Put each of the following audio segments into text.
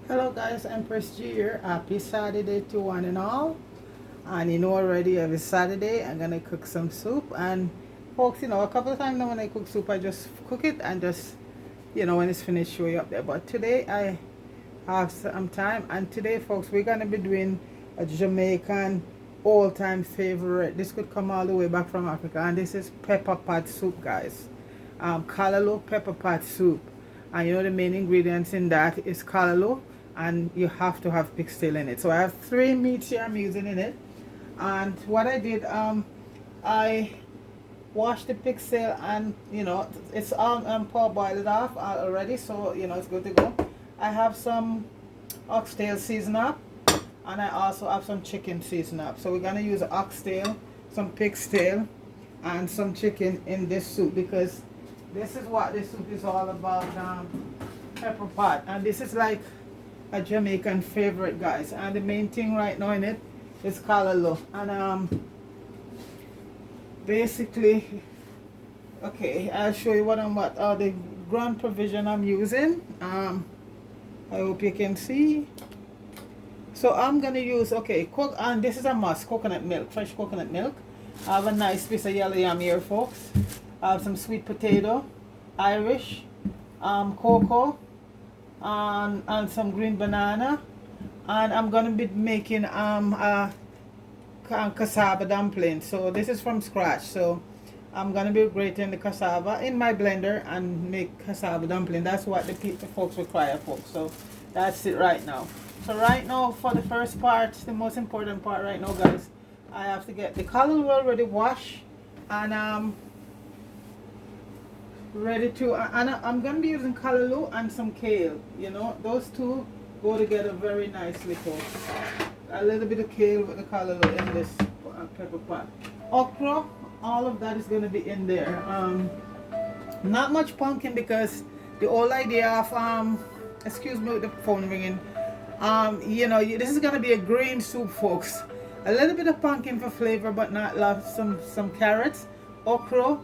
Hello guys, Empress G here. Happy Saturday to one and all. And you know already every Saturday I'm gonna cook some soup. And folks, a couple of times now when I cook soup I just cook it and just when it's finished show you up there. But today I have some time, and today folks we're gonna be doing a Jamaican all-time favorite. This could come all the way back from Africa, and this is pepper pot soup, guys. Callaloo pepper pot soup. And the main ingredients in that is callaloo, and you have to have pigtail in it. So I have three meats here I'm using in it. And what I did, I washed the pigtail, and it's all parboiled off already, so it's good to go. I have some oxtail seasoned up, and I also have some chicken seasoned up. So we're gonna use oxtail, some pigtail, and some chicken in this soup, because this is what this soup is all about. Pepper pot, and this is like a Jamaican favorite, guys. And the main thing right now in it is callaloo. And basically, okay, I'll show you what the ground provision I'm using. I hope you can see. So I'm gonna use, and this is a must, coconut milk, fresh coconut milk. I have a nice piece of yellow yam here, folks. I have some sweet potato, Irish, cocoa, and some green banana. And I'm gonna be making a cassava dumpling. So this is from scratch. So I'm gonna be grating the cassava in my blender and make cassava dumpling. That's what the folks require, folks. So that's it right now. So right now, for the first part, the most important part right now, guys, I have to get the callaloo already washed and ready to, and I'm gonna be using callaloo and some kale. Those two go together very nicely, folks. A little bit of kale with the callaloo in this pepper pot. Okra, all of that is gonna be in there. Not much pumpkin, because the whole idea of excuse me with the phone ringing. This is gonna be a green soup, folks. A little bit of pumpkin for flavor, but not love. Some carrots, okra,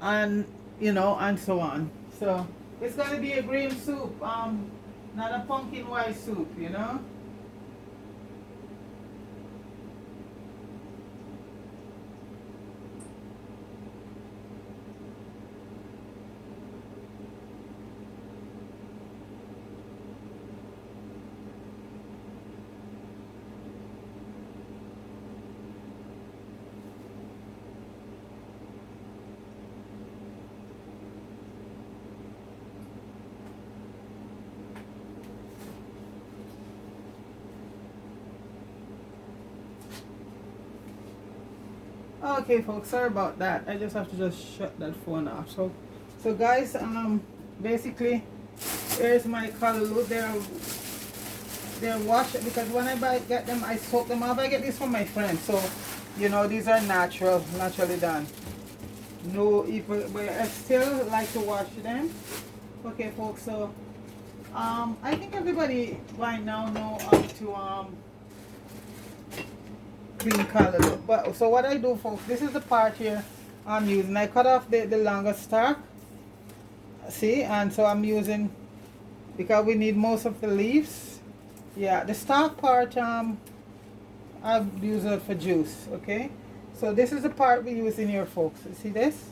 and and so on. So it's gonna be a green soup, not a pumpkin white soup. Okay, folks, sorry about that. I just have to just shut that phone off. So guys, basically, here's my callaloo. They're washed, because when I get them, I soak them up. I get these from my friend. So these are naturally done. No evil, but I still like to wash them. Okay, folks. So I think everybody by now know how to clean callaloo. But so what I do, folks, this is the part here I'm using. I cut off the longer stalk, see, and so I'm using, because we need most of the leaves. Yeah, the stalk part I'll use it for juice. Okay, so this is the part we use in here, folks. You see this?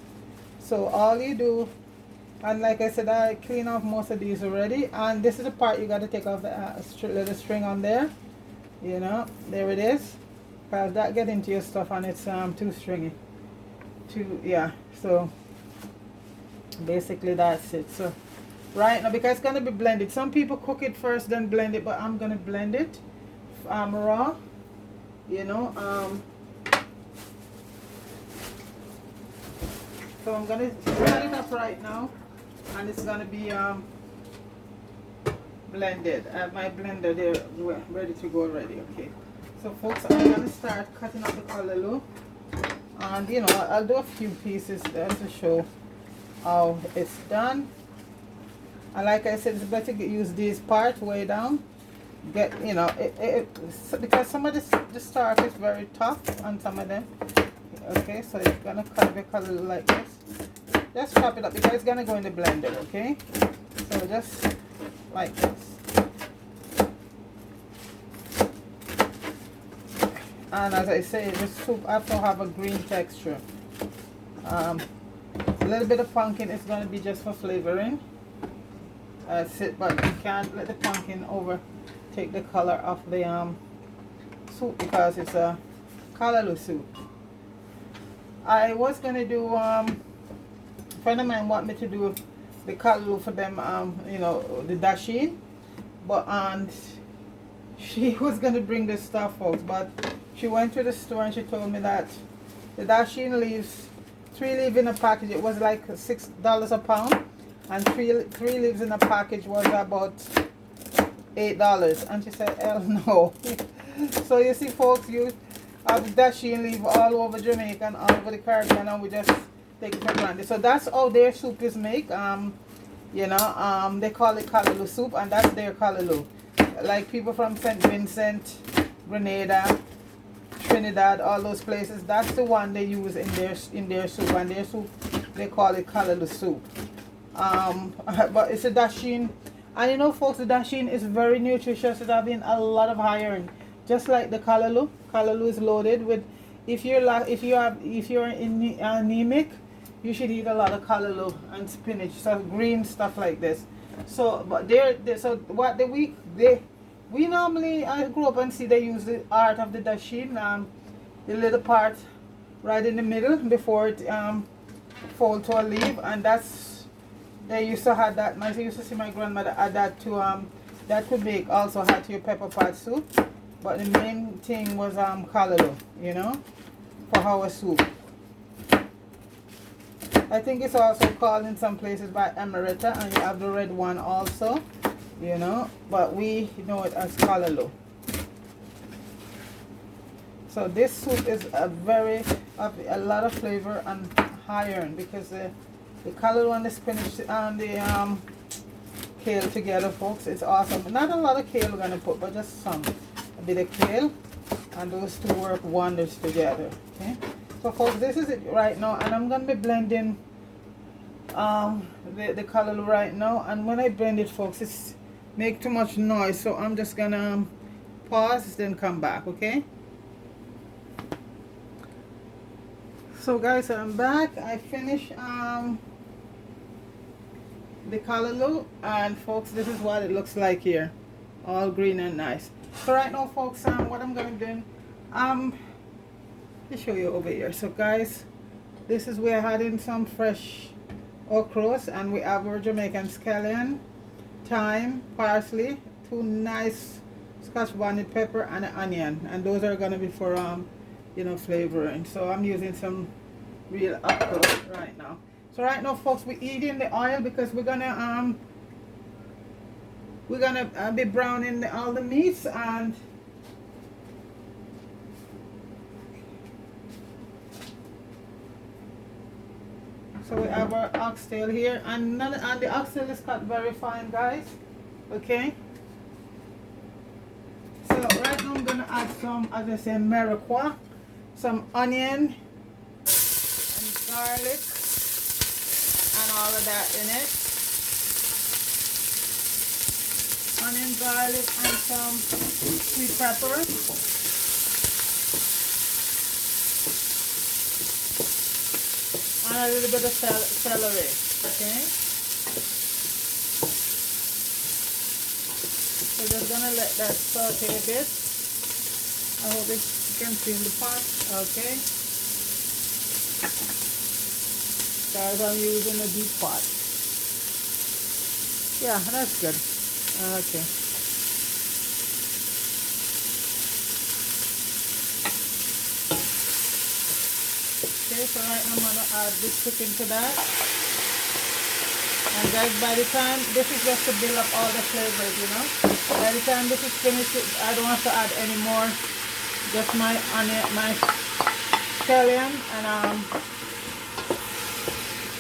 So all you do, and like I said, I clean off most of these already, and this is the part you got to take off the little string on there. There it is. Because that get into your stuff and it's too stringy. So basically that's it. So right now, because it's gonna be blended. Some people cook it first then blend it, but I'm gonna blend it raw. So I'm gonna cut it up right now, and it's gonna be blended. I have my blender there ready to go already. Okay. So folks, I'm going to start cutting up the callaloo, and I'll do a few pieces there to show how it's done. And like I said, it's better to use this part way down. Because some of the stalk is very tough on some of them. Okay, so you're going to cut the callaloo like this. Just chop it up, because it's going to go in the blender, okay? So just like this. And as I say, the soup have to have a green texture. A little bit of pumpkin is going to be just for flavoring. That's it, but you can't let the pumpkin overtake the color of the soup because it's a callaloo soup. I was going to do, a friend of mine want me to do the callaloo for them, you know, the dasheen, but she was going to bring this stuff, folks, but she went to the store and she told me that the dasheen leaves, 3 leaves in a package, it was like $6 a pound, and three leaves in a package was about $8, and she said, hell no. So you see, folks, you have dasheen leaf all over Jamaica and all over the Caribbean, and we just take it for granted. So that's how their soup is made. You know, they call it callaloo soup, and that's their callaloo. Like people from St. Vincent, Grenada, Trinidad, all those places, that's the one they use in their soup, and their soup they call it callaloo soup. But it's a dasheen, and you know, folks, the dasheen is very nutritious. It having a lot of iron, just like the callaloo. Callaloo is loaded with, if you're anemic, you should eat a lot of callaloo and spinach, so green stuff like this. So, but so what we normally, I grew up and see they use the art of the dasheen, the little part right in the middle before it fold to a leaf, and that's, they used to have that. I used to see my grandmother add that to that could make also had to your pepperpot soup, but the main thing was callaloo, you know, for our soup. I think it's also called in some places by Emerita, and you have the red one also, you know, but we know it as callaloo. So this soup is a lot of flavor and iron, because the callaloo and the spinach and the kale together, folks, it's awesome. Not a lot of kale we're gonna put, but just some, a bit of kale, and those two work wonders together. Okay, so folks, this is it right now, and I'm gonna be blending the callaloo right now, and when I blend it, folks, it's make too much noise, so I'm just gonna pause, then come back. Okay, so guys, I'm back. I finished the callaloo, and folks, this is what it looks like here, all green and nice. So right now, folks, what I'm gonna do, let me show you over here. So guys, this is where I had in some fresh okras, and we have our Jamaican scallion, thyme, parsley, 2 nice scotch bonnet pepper, and an onion, and those are gonna be for you know, flavoring. So I'm using some real okra right now. So right now, folks, we're eating the oil because we're gonna be browning all the meats, and so we have our oxtail here, and the oxtail is cut very fine, guys. Okay. So right now I'm gonna add some, as I say, maracuja, some onion and garlic, and all of that in it. Onion, garlic, and some sweet pepper. And a little bit of celery. Okay. So just gonna let that saute a bit. I hope you can see in the pot. Okay. Guys, I'm using a deep pot. Yeah, that's good. Okay. Okay, so right now I'm gonna add this chicken to that. And guys, by the time, this is just to build up all the flavors, you know. By the time this is finished, I don't have to add any more. Just my onion, my scallion, and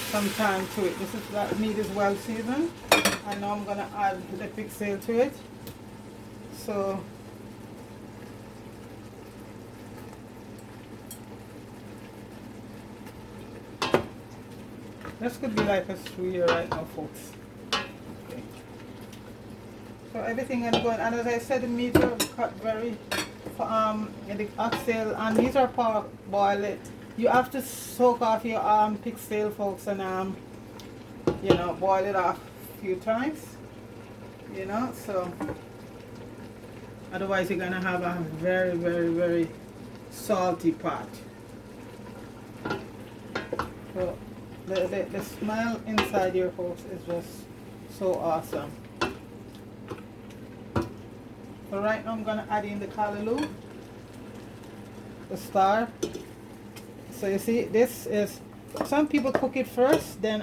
some thyme to it. This is, that meat is well seasoned. And now I'm gonna add the pixel to it. So this could be like a stew here right now, folks. Okay. So everything is going, and as I said, the meat are cut very the oxtail, and these are boiled. You have to soak off your pigtail, folks, and you know, boil it off a few times. You know, so otherwise you're gonna have a very, very, very salty pot. So the smell inside here, folks, is just so awesome. So right now I'm gonna add in the callaloo, the star. So you see, this is, some people cook it first, then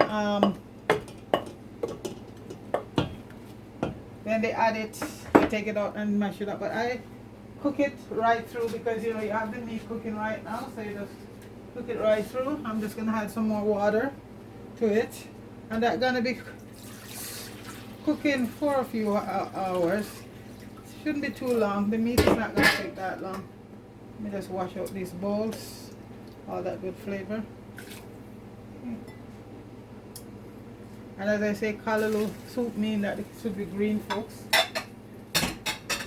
they add it, they take it out and mash it up. But I cook it right through because you know you have the meat cooking right now, so you just cook it right through. I'm just gonna add some more water to it, and that's gonna be cooking for a few hours. Shouldn't be too long. The meat is not gonna take that long. Let me just wash out these bowls, all that good flavor. Okay. And as I say, callaloo soup mean that it should be green, folks.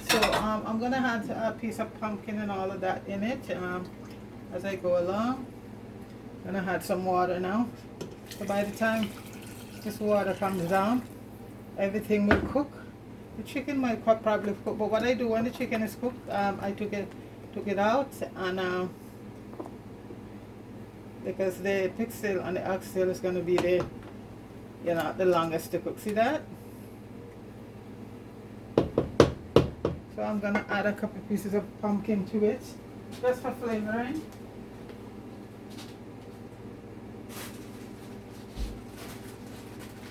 So I'm gonna add a piece of pumpkin and all of that in it as I go along. I'm gonna add some water now. So by the time this water comes down, everything will cook. The chicken might probably cook, but what I do when the chicken is cooked, I took it out, and because the pigtail and the oxtail is gonna be the, you know, the longest to cook. See that? So I'm gonna add a couple pieces of pumpkin to it, just for flavoring.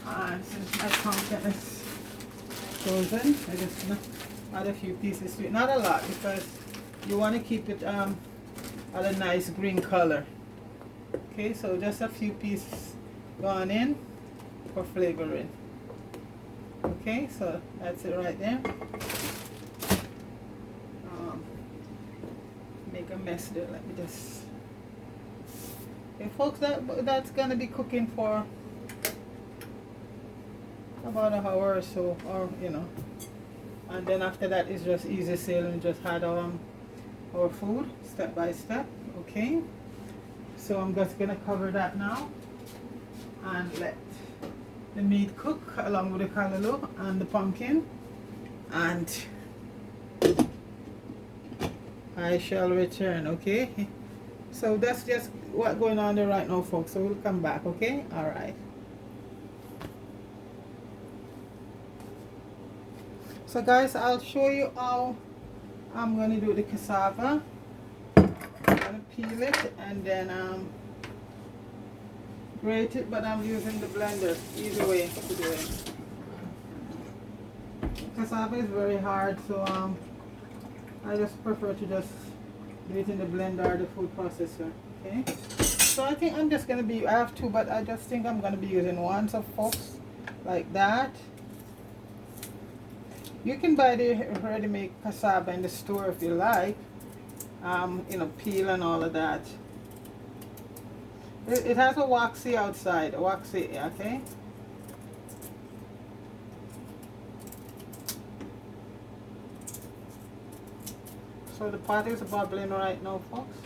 And since my pumpkin is frozen, I'm just gonna add a few pieces to it. Not a lot, because you want to keep it at a nice green color. Okay, so just a few pieces going in for flavoring. Okay, so that's it right there. Make a mess there. Let me just. Okay, folks, that's gonna be cooking for about an hour or so, or you know, and then after that it's just easy sailing. Just add our food step by step. Okay, so I'm just gonna cover that now and let the meat cook along with the callaloo and the pumpkin, and I shall return. Okay, so that's just what's going on there right now, folks. So we'll come back. Okay, all right. So guys, I'll show you how I'm going to do the cassava. I'm going to peel it and then grate it, but I'm using the blender. Easy way to do it. Cassava is very hard, so I just prefer to just do it in the blender or the food processor. Okay. So I think I'm just going to be, I have two, but I just think I'm going to be using one. So folks, like that. You can buy the ready-made cassava in the store if you like, you know, peel and all of that. It has a waxy outside, waxy, okay? So the pot is bubbling right now, folks.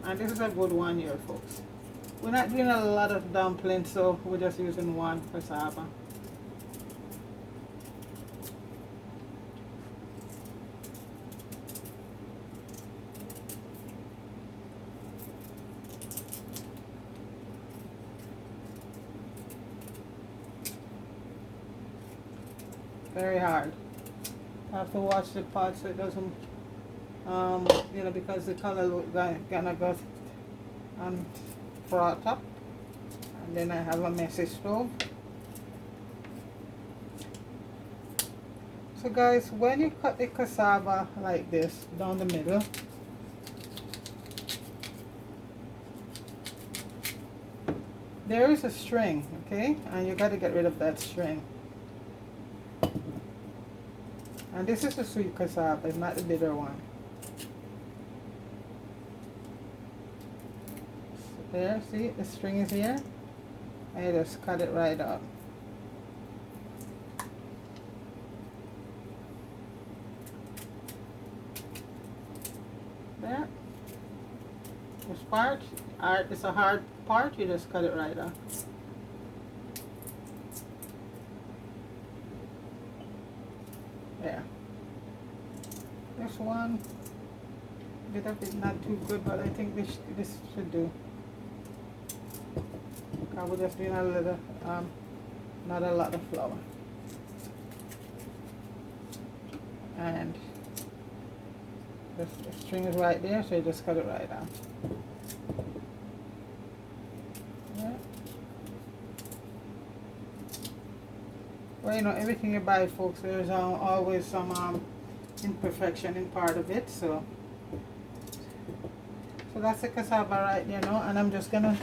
And this is a good one here, folks. We're not doing a lot of dumplings, so we're just using one cassava. Very hard. I have to watch the pot so it doesn't, you know, because the color gonna go froth up, and then I have a messy stove. So guys, when you cut the cassava like this down the middle, there is a string, okay, and you got to get rid of that string. And this is the sweet cassava, it's not the bitter one. So there, see, the string is here. I just cut it right up. There. This part, it's a hard part, you just cut it right off. There. This one, bit of it not too good, but I think this should do. I will just doing a little, not a lot of flour. And the string is right there, so you just cut it right out. Yeah. Well, you know, everything you buy, folks, there's always some imperfection in part of it. So that's the cassava right there, now, and I'm just gonna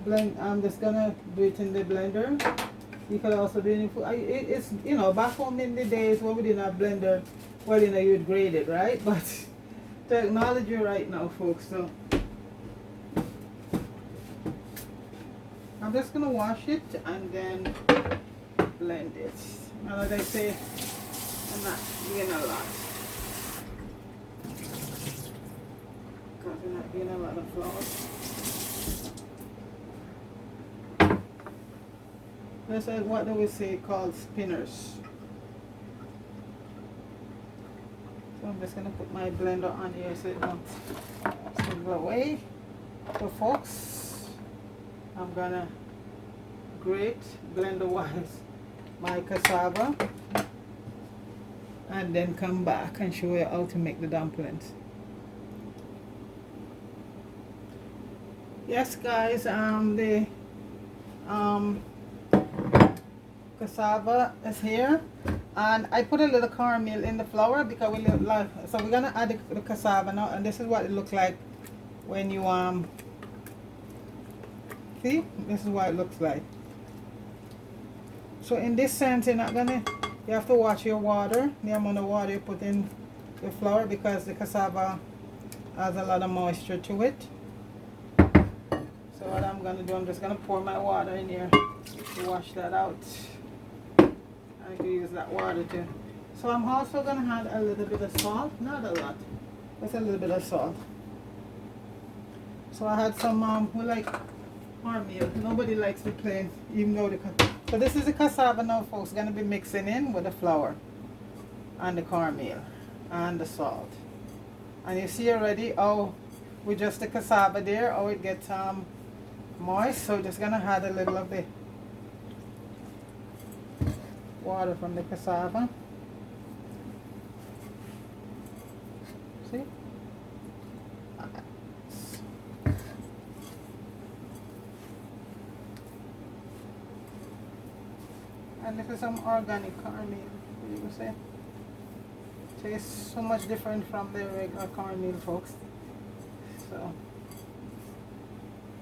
blend. I'm just gonna do it in the blender. You can also do it in food. It's, you know, back home in the days when we didn't have blender, well, you know, you'd grate it, right? But technology right now, folks. So I'm just gonna wash it and then blend it. And like I say, I'm not doing a lot because I'm not doing a lot of flour. That's like, what do we say, called spinners. So I'm just gonna put my blender on here so it don't go away. So folks, I'm gonna grate blender wise my cassava and then come back and show you how to make the dumplings. Yes guys, the cassava is here, and I put a little cornmeal in the flour because we like, so we're gonna add the cassava now, and this is what it looks like when you see, this is what it looks like. So in this sense, you're not gonna, you have to watch your water, the amount of water you put in the flour, because the cassava has a lot of moisture to it. So what I'm gonna do, I'm just gonna pour my water in here to wash that out. I can use that water too. So I'm also gonna add a little bit of salt, not a lot, just a little bit of salt. So I had some we like cornmeal. Nobody likes the plain, even though so this is the cassava now, folks. Gonna be mixing in with the flour and the cornmeal and the salt. And you see already how with just the cassava there, how it gets moist. So just gonna add a little of the water from the cassava. See? And this is some organic cornmeal, you can say. Tastes so much different from the regular cornmeal, folks. So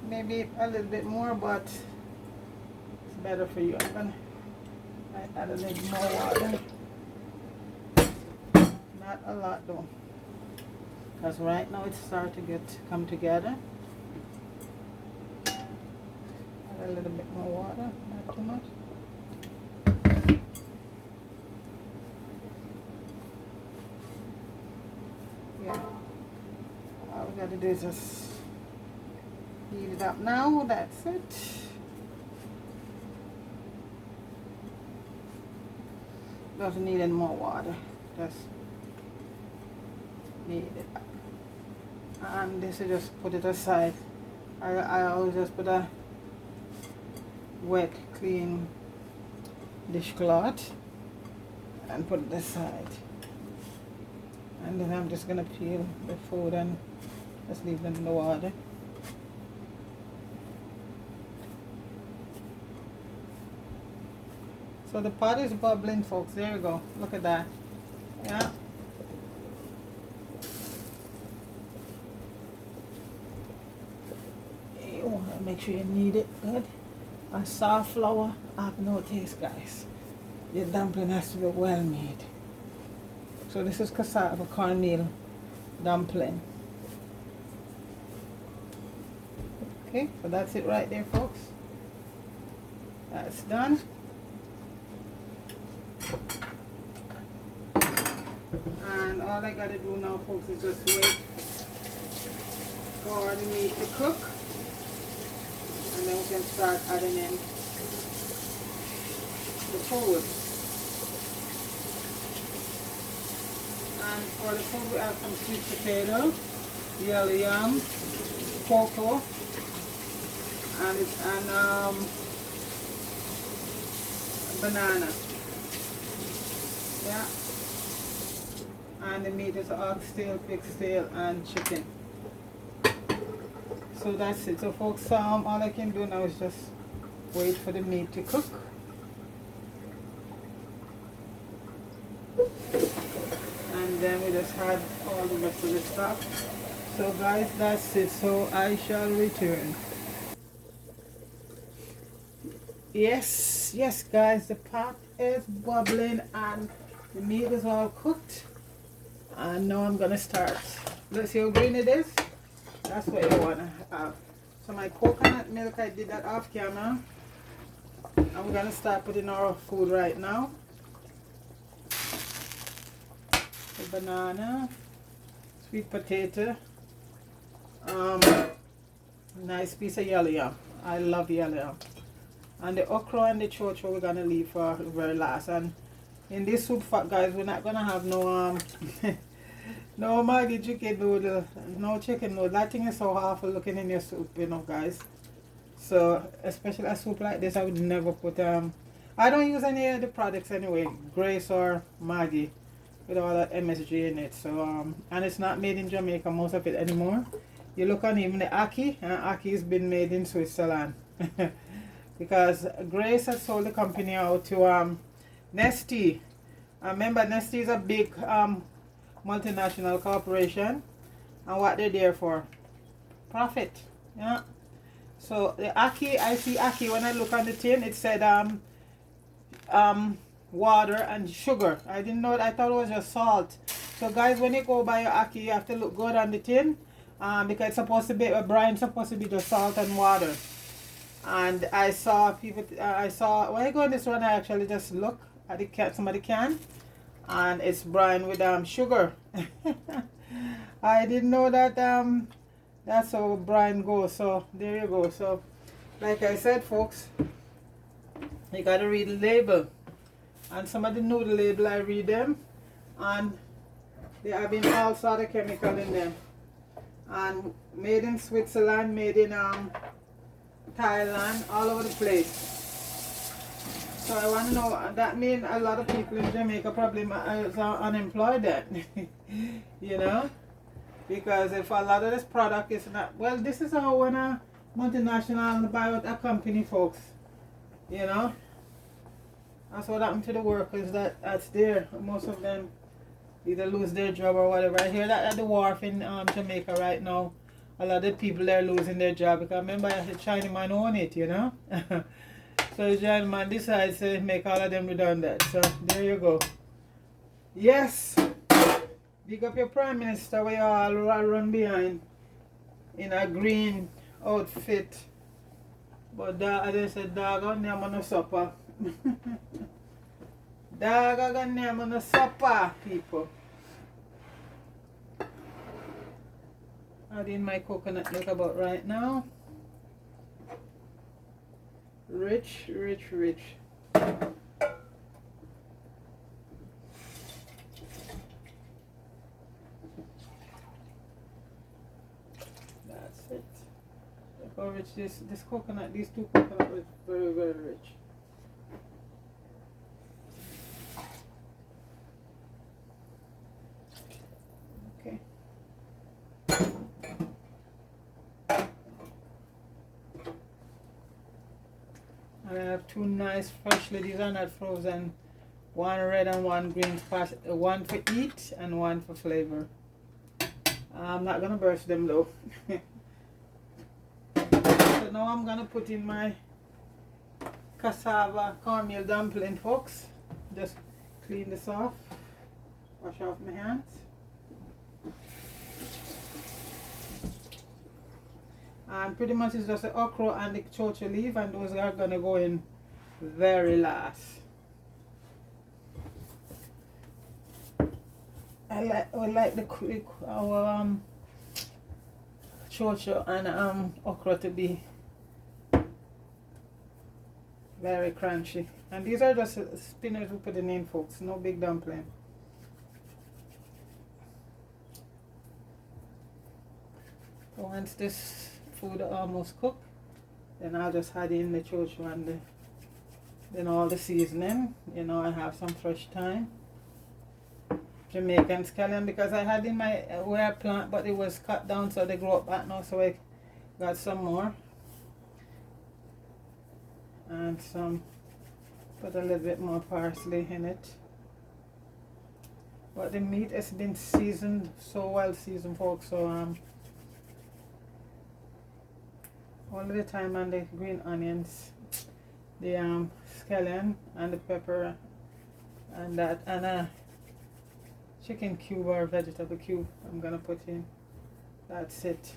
maybe a little bit more, but it's better for you. I'm gonna add a little more water. Not a lot though, because right now it's starting to come together. Add a little bit more water, not too much. Yeah. All we gotta do is just heat it up now. That's it. Doesn't need any more water. Just need it. And this is just put it aside. I always just put a wet, clean dishcloth and put it aside. And then I'm just gonna peel the food and just leave them in the water. So the pot is bubbling, folks. There you go. Look at that. Yeah. You want to make sure you knead it good. A soft flour have no taste, guys. Your dumpling has to be well made. So this is cassava cornmeal dumpling. Okay, so that's it right there, folks. That's done. And all I gotta do now, folks, is just wait for the meat to cook, and then we can start adding in the food. And for the food, we have some sweet potato, yellow yam, cocoa, and banana. Yeah. And the meat is oxtail, pig's tail, and chicken. So that's it. So folks, all I can do now is just wait for the meat to cook. And then we just add all the rest of the stuff. So guys, that's it. So I shall return. Yes, yes guys, the pot is bubbling and the meat is all cooked. And now I'm gonna start. Let's see how green it is. That's what you wanna have. So my coconut milk, I did that off camera. And we're gonna start putting our food right now. The banana, sweet potato, nice piece of yellow yam. I love yellow yam. And the okra and the chocho we're gonna leave for the very last. And in this soup, guys, we're not gonna have no no Maggi chicken noodle, no chicken noodle. That thing is so awful looking in your soup, you know, guys. So especially a soup like this, I would never put I don't use any of the products anyway, Grace or Maggi, with all that MSG in it. So and it's not made in Jamaica, most of it anymore. You look on even the Ackee, and Ackee has been made in Switzerland. Because Grace has sold the company out to Nestle. Remember, Nestle is a big multinational corporation, and what they're there for? Profit. Yeah. So the Ackee, I see Ackee when I look on the tin, it said water and sugar. I didn't know it. I thought it was just salt. So guys, when you go buy your Ackee, you have to look good on the tin, because it's supposed to be a brine, supposed to be just salt and water. And I saw people, when I go in this one, I actually just look at the can, somebody can, and it's brine with sugar. I didn't know that that's how brine goes. So there you go. So like I said, folks, you gotta read the label, and some of the noodle label I read them, and they have been all sort of chemical in them, and made in Switzerland, made in Thailand, all over the place. So I want to know, that means a lot of people in Jamaica probably are unemployed then. You know, because if a lot of this product is not, well, this is how when a multinational buy out a company, folks, you know, that's what happened to the workers that's there. Most of them either lose their job or whatever. I hear that at the wharf in Jamaica right now, a lot of people there losing their job, because remember the Chinaman own it, you know. So the Chinaman decides to make all of them redundant. So there you go. Yes, big up your Prime Minister where you all run behind in a green outfit. But as I said, dog on them on the supper. Dog on them on the supper, people. Adding my coconut milk about right now. Rich, rich, rich. That's it. Look how rich this coconut, these two coconuts are very, very rich. Okay. And I have two nice freshly, these are not frozen, one red and one green, one for eat and one for flavor. I'm not gonna burst them though. So now I'm gonna put in my cassava cornmeal dumpling, folks. Just clean this off, wash off my hands. And pretty much it's just the okra and the chocho leaf, and those are gonna go in very last. I like our chocho and okra to be very crunchy. And these are just spinach we put in, folks. No big dumpling. So once this food almost cooked, then I'll just add in the chocho and then all the seasoning. You know, I have some fresh thyme, Jamaican scallion, because I had in my where I plant, but it was cut down, so they grow up back now. So I got some more, and put a little bit more parsley in it. But the meat has been seasoned, so well seasoned, folks. So all of the thyme and the green onions, the scallion and the pepper and that, and a chicken cube or vegetable cube I'm gonna put in. That's it.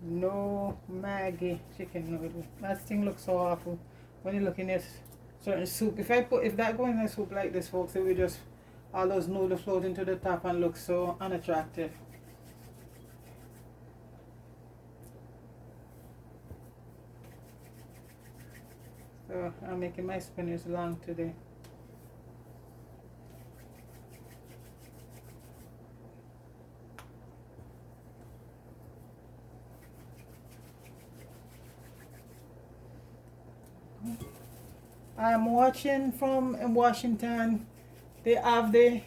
No Maggi chicken noodle. That thing looks so awful when you look in this certain soup. If that go in a soup like this, folks, it will just all those noodles floating to the top and look so unattractive. So I'm making my spinach long today. I'm watching from Washington. They have the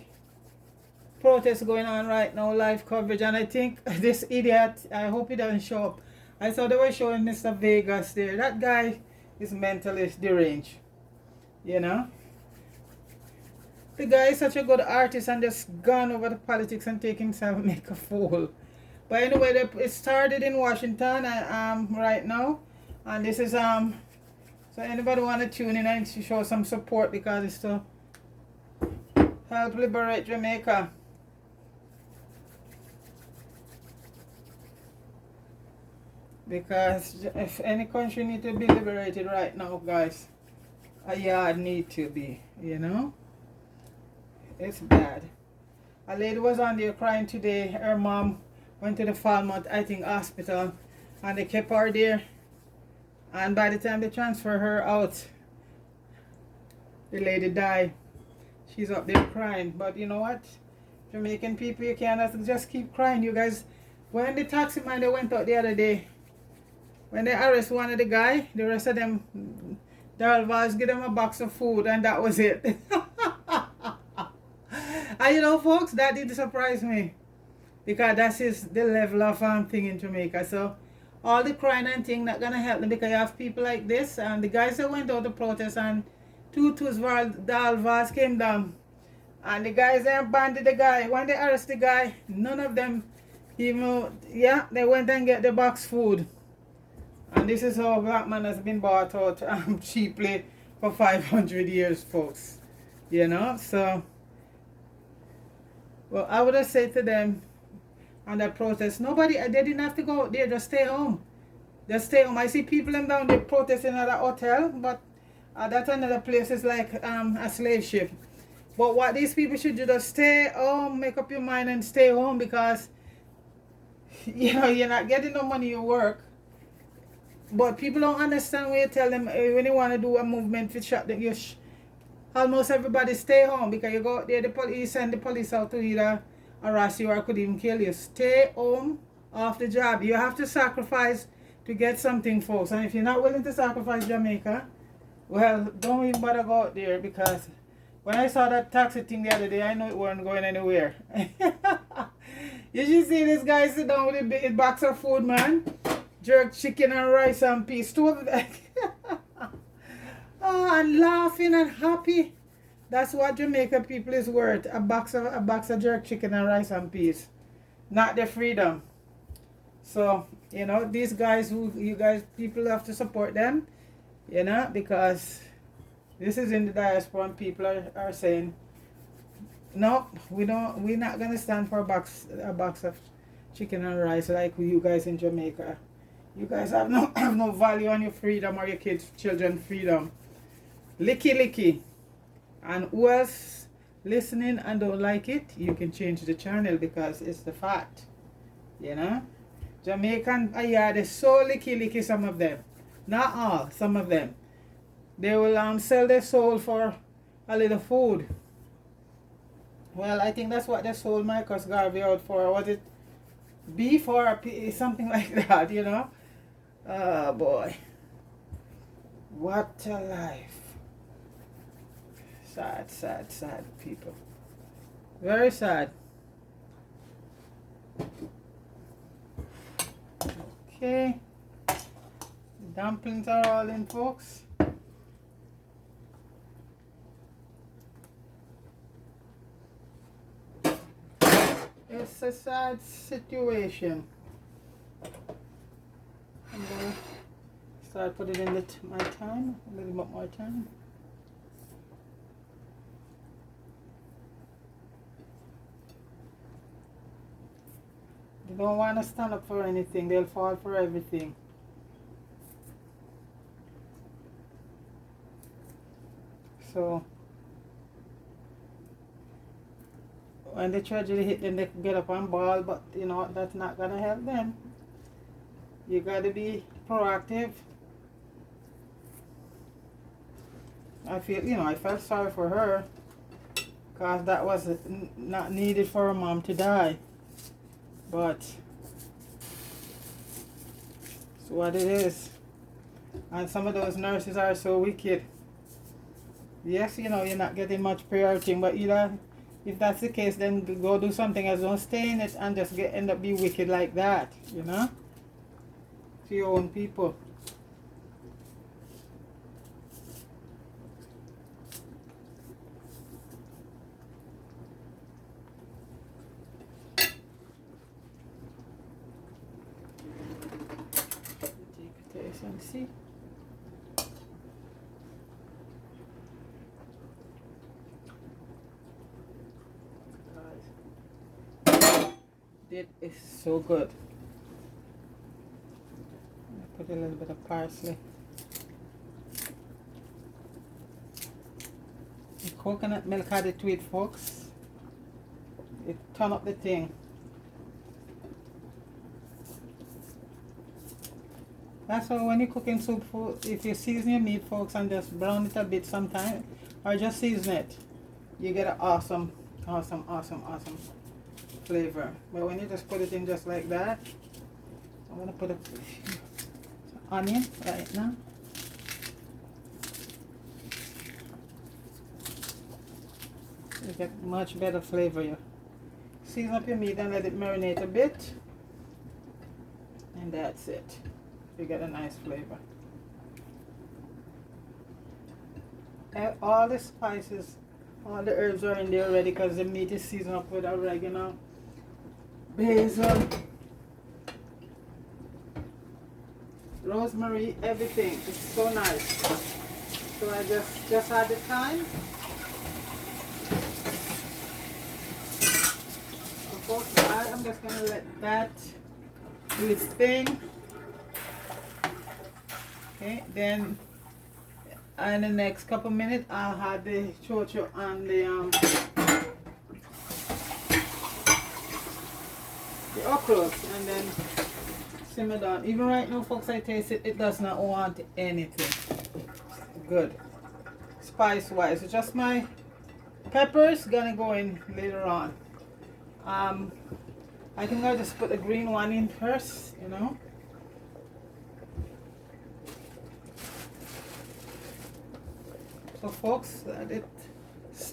protest going on right now, live coverage, and I think this idiot, I hope he doesn't show up. I saw they were showing Mr. Vegas there. That guy is mentally deranged, you know. The guy is such a good artist and just gone over the politics and take himself make a fool. But anyway, it started in Washington right now, and this is so anybody want to tune in and to show some support, because it's to help liberate Jamaica. Because if any country need to be liberated right now, guys, a yard need to be, you know. It's bad. A lady was on there crying today. Her mom went to the Falmouth, I think, hospital, and they kept her there. And by the time they transfer her out, the lady died. She's up there crying. But you know what? Jamaican people, you can't just keep crying. You guys, when the taxi man, they went out the other day, when they arrest one of the guy, the rest of them, Darvas give them a box of food, and that was it. And you know, folks, that did surprise me, because that's the level of thing in Jamaica. So all the crying and thing not gonna help them, because you have people like this, and the guys that went out to protest, and Tutus Dalvas came down, and the guys there banded the guy. When they arrest the guy, none of them even, yeah, they went and get the box food. And this is how black man has been bought out cheaply for 500 years, folks. You know, so, well, I would have said to them on that protest, they didn't have to go out there, just stay home. Just stay home. I see people them down there protesting at a hotel, but that another place is like a slave ship. But what these people should do, just stay home, make up your mind and stay home, because, you know, you're not getting no money, you work. But people don't understand when you tell them when you want to do a movement to shut them, almost everybody stay home, because you go out there, the police send the police out to either harass you or could even kill you. Stay home off the job. You have to sacrifice to get something, folks. And if you're not willing to sacrifice Jamaica, well, don't even bother go out there, because when I saw that taxi thing the other day, I know it wasn't going anywhere. You should see this guy sit down with a big box of food, man. Jerk chicken and rice and peas. Two of them. Oh, and laughing and happy. That's what Jamaica people is worth. A box of jerk chicken and rice and peas. Not their freedom. So, you know, these guys people have to support them, you know, because this is in the diaspora, and people are saying, no, we're not gonna stand for a box of chicken and rice like you guys in Jamaica. You guys have no value on your freedom or your children's freedom. Licky. And who else listening and don't like it, you can change the channel because it's the fat. You know? Jamaican, yeah, they're so licky, some of them. Not all, some of them. They will sell their soul for a little food. Well, I think that's what they sold Marcus Garvey out for. Was it beef or something like that, you know? Oh boy. What a life. Sad, sad, sad people. Very sad. Okay. The dumplings are all in, folks. It's a sad situation. I'm gonna start putting in my time, a little bit more time. They don't want to stand up for anything, they'll fall for everything. So when the tragedy hit them, they could get up and ball, but you know, that's not gonna help them. You gotta be proactive. I feel, you know, I felt sorry for her because that was not needed for her mom to die. But it's what it is. And some of those nurses are so wicked. Yes, you know, you're not getting much priority, but either if that's the case, then go do something else. Don't stay in it and just end up be wicked like that, you know, to your own people. Take a taste and see. It is so good. Put a little bit of parsley. The coconut milk added to it, folks. It turn up the thing. That's why when you're cooking soup, if you season your meat, folks, and just brown it a bit sometime, or just season it, you get an awesome flavor. But when you just put it in just like that, I'm gonna put a onion right now. You get much better flavor. You season up your meat and let it marinate a bit, and that's it. You get a nice flavor. All the spices, all the herbs are in there already because the meat is seasoned up with oregano, basil, rosemary, everything. It's so nice. So I just had the time. Of course, I'm just gonna let that do its thing. Okay, then in the next couple minutes I'll have the chocho and the okras and then simmer down. Even right now, folks, I taste it, it does not want anything. Good. Spice wise, it's just my peppers gonna go in later on. I think I'll just put the green one in first, you know. So folks,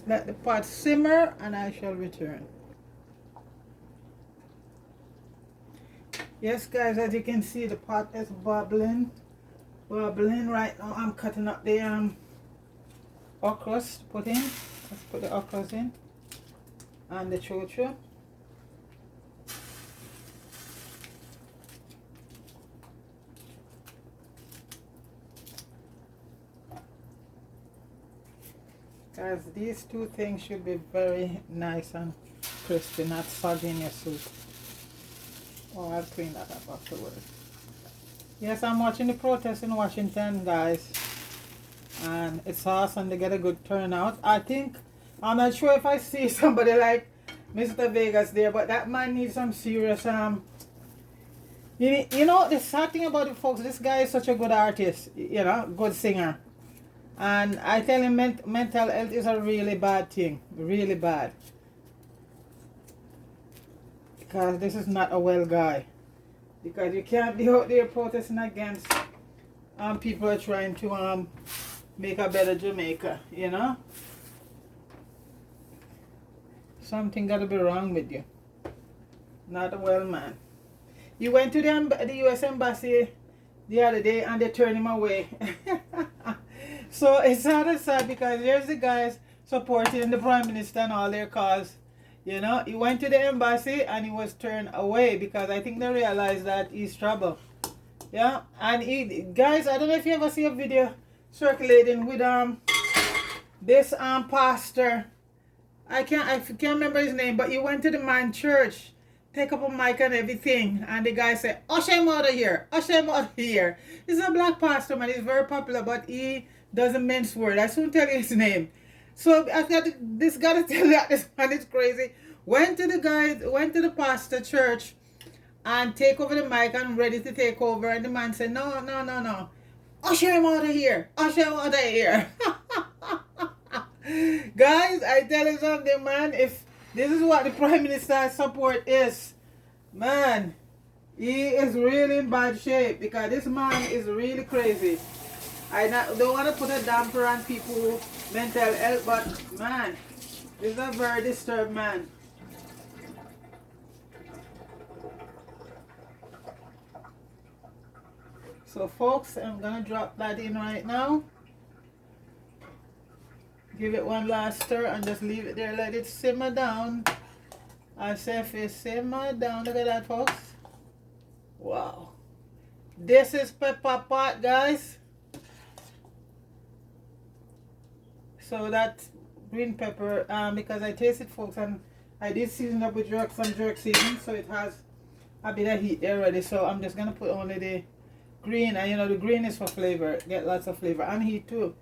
let the pot simmer and I shall return. Yes guys, as you can see, the pot is bubbling right now. I'm cutting up the okras to put in. Let's put the okras in and the chocho. Guys, these two things should be very nice and crispy, not soggy in your soup. Oh, I'll clean that up afterwards. Yes, I'm watching the protest in Washington, guys. And it's awesome. They get a good turnout. I think I'm not sure if I see somebody like Mr. Vegas there, but that man needs some serious you know the sad thing about it, folks, this guy is such a good artist, you know, good singer. And I tell him mental health is a really bad thing, really bad. Because this is not a well guy. Because you can't be out there protesting against people are trying to make a better Jamaica, you know? Something gotta be wrong with you. Not a well man. He went to the US Embassy the other day and they turned him away. So it's sad because here's the guys supporting the Prime Minister and all their cause. You know, he went to the embassy and he was turned away because I think they realized that he's trouble. Yeah, and guys, I don't know if you ever see a video circulating with this pastor. I can't remember his name, but he went to the man church, take up a mic and everything, and the guy said, "Usher him out of here, usher him out of here." He's a black pastor, man. He's very popular, but he doesn't mince word. I soon tell you his name. So I got this guy to tell you that this man is crazy. Went to the pastor church and take over the mic and ready to take over, and the man said, "No, no, no, no. Usher him out of here. Usher him out of here." Guys, I tell you something, man. If this is what the Prime Minister's support is, man, he is really in bad shape because this man is really crazy. I don't want to put a damper on people's mental health, but man, this is a very disturbed man. So folks, I'm gonna drop that in right now. Give it one last stir and just leave it there. Let it simmer down. I say if it simmer down, look at that, folks. Wow. This is Pepperpot, guys. So that green pepper, because I tasted, folks, and I did season up with some jerk seasoning, so it has a bit of heat there already. So I'm just gonna put only the green, and you know the green is for flavor. Get lots of flavor and heat too.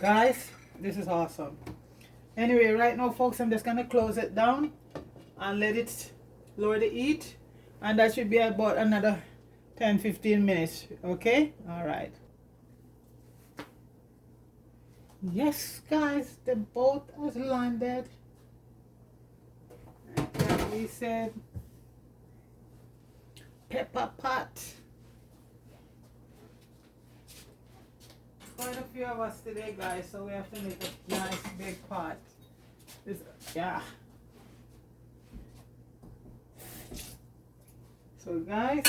Guys, this is awesome. Anyway, right now, folks, I'm just gonna close it down and let it lower the heat, and that should be about another 10-15 minutes. Okay, all right. Yes, guys, the boat has landed. And we said Pepperpot. Quite a few of us today, guys, so we have to make a nice big pot. Yeah. So guys,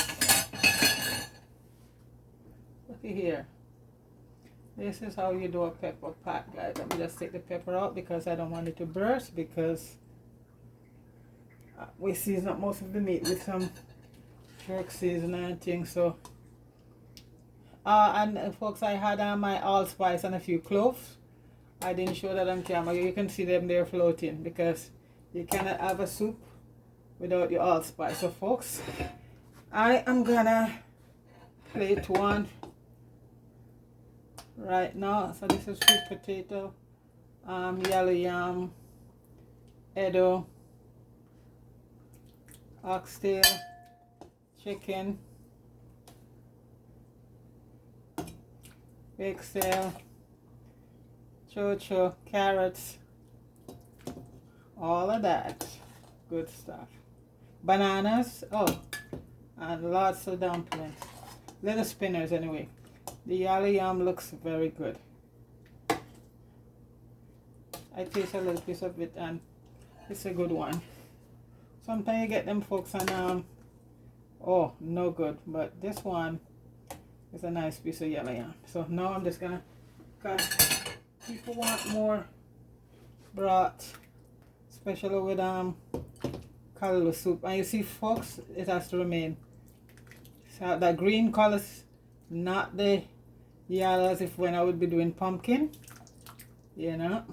looky here. This is how you do a pepper pot, guys. Let me just take the pepper out because I don't want it to burst, because we season up most of the meat with some jerk seasoning and things. So and folks, I had my allspice and a few cloves. I didn't show that on camera. You can see them there floating because you cannot have a soup without your allspice. So folks, I am gonna plate one right now. So this is sweet potato, yellow yam, edo, oxtail, chicken, pixel, chocho, carrots, all of that good stuff. Bananas, oh, and lots of dumplings. Little spinners anyway. The yellow yam looks very good. I taste a little piece of it and it's a good one. Sometimes you get them, folks, and oh, no good, but this one is a nice piece of yellow yam. So now I'm just gonna, because people want more broth, especially with callaloo soup. And you see, folks, it has to remain. So that green colors, not the yellow as if when I would be doing pumpkin, you know.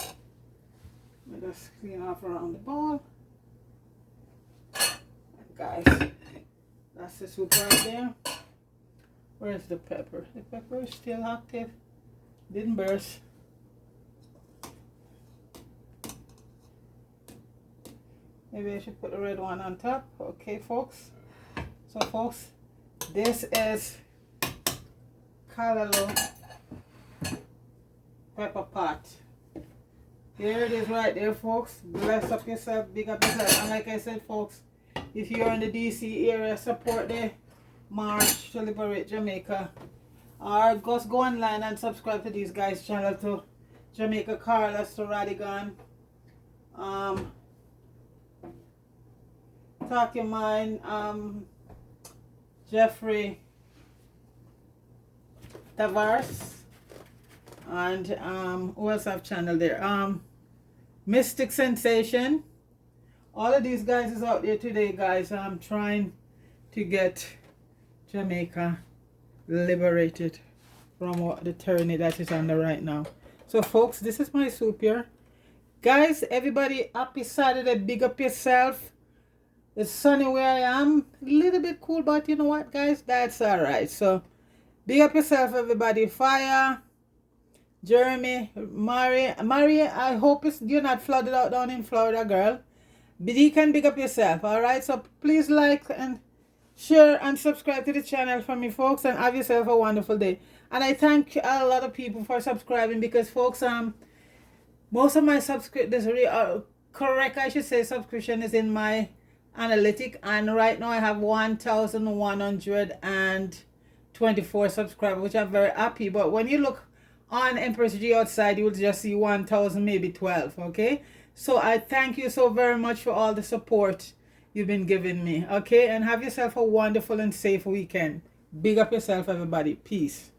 Let me just clean off around the bowl. And guys, that's the soup right there. Where's the pepper? The pepper is still active. Didn't burst. Maybe I should put the red one on top. Okay, folks. So, folks, this is Callaloo Pepperpot. There it is right there, folks. Bless up yourself, big up yourself. And like I said, folks, if you're in the DC area, support the March to Liberate Jamaica. Or just go online and subscribe to these guys' channel, to Jamaica Carlos, to Radigan. Talk Your Mind, Jeffrey Tavares, and who else have channel there? Mystic Sensation. All of these guys is out there today, guys. I'm trying to get Jamaica liberated from what the tyranny that is under right now. So, folks, this is my soup here. Guys, everybody, happy Saturday. Big up yourself. It's sunny where I am. A little bit cool, but you know what, guys? That's alright. So, big up yourself, everybody. Fire, Jeremy, Mary, I hope you're not flooded out down in Florida, girl. But you can big up yourself, alright? So, please like and share and subscribe to the channel for me, folks. And have yourself a wonderful day. And I thank a lot of people for subscribing because, folks, most of my correct, I should say, subscription is in my analytic, and right now I have 1,124 subscribers, which I'm very happy. But when you look on Empress G outside, you will just see 1,000, maybe 12. Okay, so I thank you so very much for all the support you've been giving me. Okay, and have yourself a wonderful and safe weekend. Big up yourself, everybody. Peace.